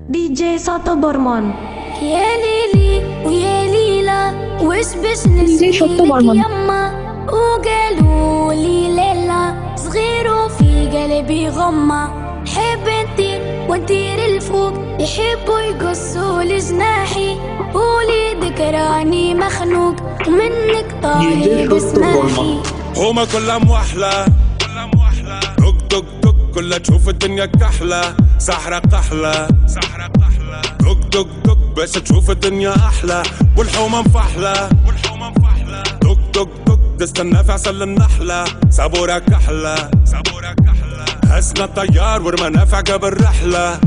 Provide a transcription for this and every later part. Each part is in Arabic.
DJ Soto Bormon. يا ليلي ويا ليلى وش باش نسقيلك يما وقالوا لي ليلى صغير وفي قلبي غمة حب نطير ونطير الفوق يحبوا يقصوا لجناحي وليدك راني مخنوق ومنك طالب اسماحي هما كلها موحلة دق دق دق كلها تشوف الدنيا كحلة سحرة قحلة دق دق دق باش تشوف الدنيا أحلى والحومة مفحلة دق دق دق تستنى في عسل النحلة صبورة كحلة هزنا الطيار ورمانا في عقب الرحلة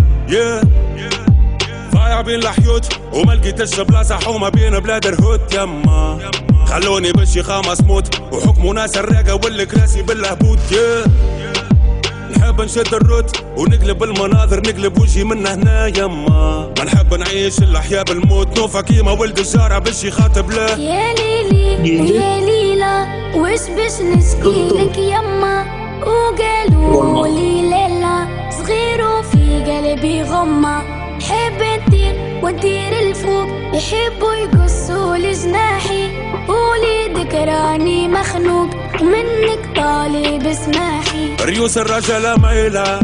ضايع بين الحيوت وما لقيتش بلاصة حومة بين بلاد الهوت يما خلوني بالشيخة مصموت وحكموا ناس الراقة والكراسي بالهبوط نحب نشد الروت ونقلب المناظر نقلب وجهي من هنا يما ما نحب نعيش الأحياء بالموت نوفا كيما ولد الجارة بالشي خاطب له يا ليلي ويا ليلى وش باش نسقيلك يما وقالوا لي ليلى صغير وفي قلبي غمة حب نطير ونطير الفوق يحبوا يقصوا لجناحي وليدك راني مخنوق ومنك طالب اسماحي ريوس الرجالة مايلة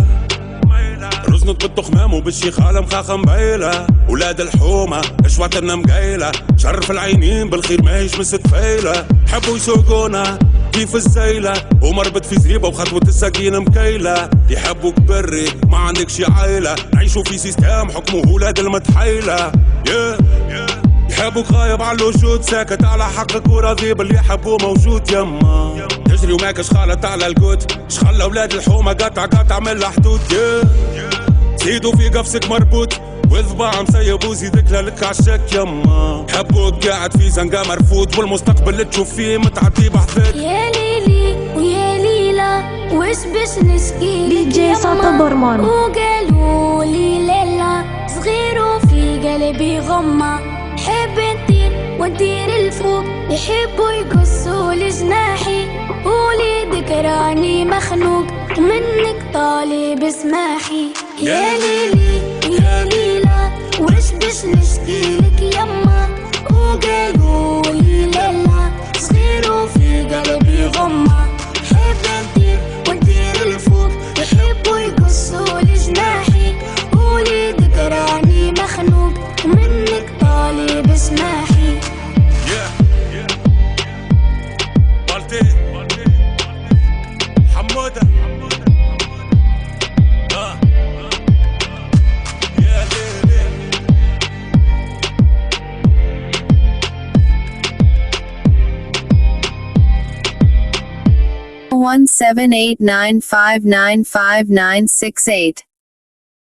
رزنط بالتخمام وبالشيخالة مخاخة مبايلة ولاد الحومة اشواتنا مقايلة شرف العينين بالخير ماهيش مستفايلة حبوا يسوقونا كيف الزيلة ومربط في زريبة وخطوة السكينة مكيلة يحبوك بري ما عندكش عايلة نعيشوا في سيستم حكمه ولاد المتحيلة يحبوك غايب على الوجود ساكت على حقك وراضي باللي يحبوه موجود يما تجري وماكش خالط على القوت شخلى ولاد الحومة قطع من الحدود زيدوا في قفصك مربوط وذباع مسيب وزيدك لك عالشك يما حبوك قاعد في زنقة مرفوض والمستقبل اللي تشوف فيه متعدي بحثك يا ليلي ويا ليلى وش باش نسقيلك DJ Soto Bormon. وقالوا لي ليلى صغير وفي قلبي غمة حب نطير ونطير الفوق يحبوا يقصوا لجناحي وليدك راني مخنوق ومنك طالب اسماحي يا ليلي ويا ليلى وش باش نشكيلك يما وقالوا لي ليلى صغير وفي قلبي غمة حب نطير ونطير الفوق يحبوا يقصوا لجناحي وليدك راني مخنوق ومنك طالب اسماحي بالتي حمودة يا ليلي 17895959968